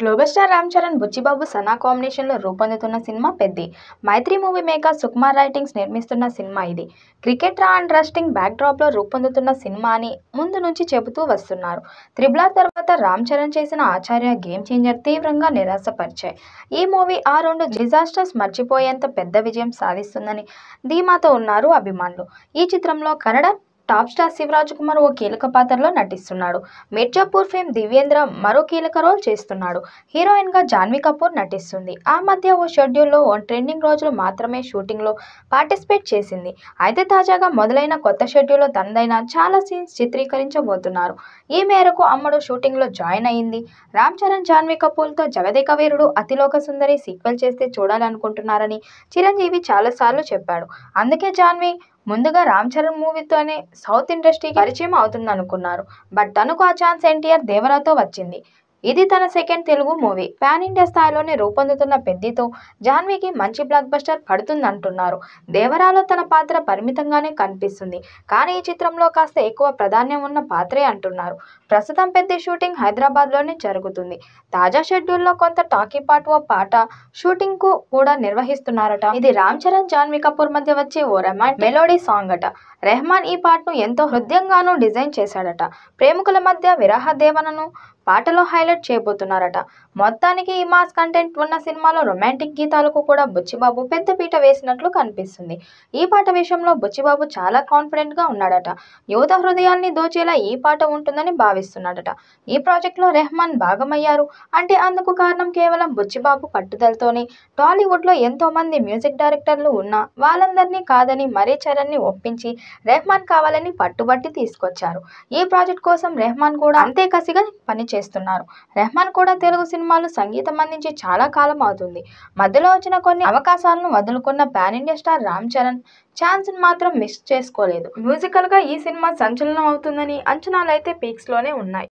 Global star Ram Charan, Buchibabu, Sana కాంబినేషన్లో రూపొందుతున్న cinema Peddi. మైత్రి movie maker Sukumar writings నిర్మిస్తున్న సినిమా ఇది. క్రికెట్ అండ్ రెస్లింగ్ బ్యాక్డ్రాప్లో రూపొందుతున్న సినిమా అని ముందు నుంచి చెబుతూ వస్తున్నారు. త్రిబుల్ తర్వాత రామ్ చరణ్ చేసిన ఆచార్య, గేమ్ చేంజర్ తీవ్రంగా నిరాశపరిచాయి. ఈ మూవీ ఆ రెండు డిజాస్టర్స్ మర్చిపోయేంత పెద్ద విజయం సాధిస్తుందని ధీమాతో ఉన్నారు అభిమానులు. ఈ చిత్రంలో కన్నడ టాప్ స్టార్ శివరాజకుమార్ ఓ కీలక పాత్రలో నటిస్తున్నాడు. మిర్జాపూర్ ఫేమ్ దివ్యేంద్ర మరో కీలక రోల్ చేస్తున్నాడు. హీరోయిన్ గా జాన్వీ కపూర్ నటిస్తుంది. ఆ మధ్య ఓ షెడ్యూల్లో ట్రెండింగ్ రోజులు మాత్రమే షూటింగ్ లో పార్టిసిపేట్ చేసింది. అయితే తాజాగా మొదలైన కొత్త షెడ్యూల్లో తనదైన చాలా సీన్స్ చిత్రీకరించబోతున్నారు. ఈ మేరకు అమ్మడు షూటింగ్ లో జాయిన్ అయింది. రామ్ చరణ్, జాన్వీ కపూర్ తో జగదేక వీరుడు, అతిలోక సుందరి సీక్వెల్ చేస్తే చూడాలనుకుంటున్నారని చిరంజీవి చాలాసార్లు చెప్పాడు. అందుకే జాన్వీ ముందుగా రామ్ చరణ్ మూవీతోనే సౌత్ ఇండస్ట్రీకి పరిచయం అవుతుందనుకున్నారు. బట్ తనకు ఆ ఛాన్స్ ఎన్టీఆర్ దేవరాతో వచ్చింది. ఇది తన second Telugu movie. Pan India స్థాయిలోనే రూపొందుతున్న పెద్దితో జాన్వీకి మంచి బ్లాక్ బస్టర్ పడుతుందంటున్నారు. దేవరాలో తన పాత్ర పరిమితంగానే కనిపిస్తుంది. కానీ ఈ చిత్రంలో కాస్త ఎక్కువ ప్రాధాన్యం ఉన్న పాత్రే అంటున్నారు. ప్రస్తుతం పెద్ది షూటింగ్ హైదరాబాద్లోనే జరుగుతుంది. తాజా షెడ్యూల్లో కొంత టాకీ పార్ట్ ఓ పాట షూటింగ్ కు కూడా నిర్వహిస్తున్నారట. ఇది రామ్ చరణ్, జాన్వీ కపూర్ మధ్య వచ్చే ఓ రొమాంటిక్ మెలోడీ సాంగ్ అట. రెహమాన్ ఈ పాటను ఎంతో హృదయంగానూ డిజైన్ చేశాడట. ప్రేమికుల మధ్య విరహ దేవనను పాటలో హైలైట్ చేయబోతున్నారట. మొత్తానికి ఈ మాస్ కంటెంట్ ఉన్న సినిమాలో రొమాంటిక్ గీతాలకు కూడా బుచ్చిబాబు పెద్ద పీట వేసినట్లు కనిపిస్తుంది. ఈ పాట విషయంలో బుచ్చిబాబు చాలా కాన్ఫిడెంట్ గా ఉన్నాడట. యువత హృదయాల్ని దోచేలా ఈ పాట ఉంటుందని భావిస్తున్నాడట. ఈ ప్రాజెక్ట్ లో రెహమాన్ భాగమయ్యారు అంటే అందుకు కారణం కేవలం బుచ్చిబాబు పట్టుదలతోనే. టాలీవుడ్ లో ఎంతో మంది మ్యూజిక్ డైరెక్టర్లు ఉన్నా వాళ్ళందరినీ కాదని మరీ చరణ్ ని ఒప్పించి రెహమాన్ కావాలని పట్టుబట్టి తీసుకొచ్చారు. ఈ ప్రాజెక్ట్ కోసం రెహమాన్ కూడా అంతే కసిగా పనిచేస్తున్నారు. రెహమాన్ కూడా తెలుగు సినిమాలు సంగీతం అందించి చాలా కాలం అవుతుంది. మధ్యలో వచ్చిన కొన్ని అవకాశాలను వదులుకున్న pan India star Ram Charan chance మాత్రం మిస్ చేసుకోలేదు. మ్యూజికల్ గా ఈ సినిమా సంచలనం అవుతుందని అంచనాలైతే పీక్స్ లోనే ఉన్నాయి.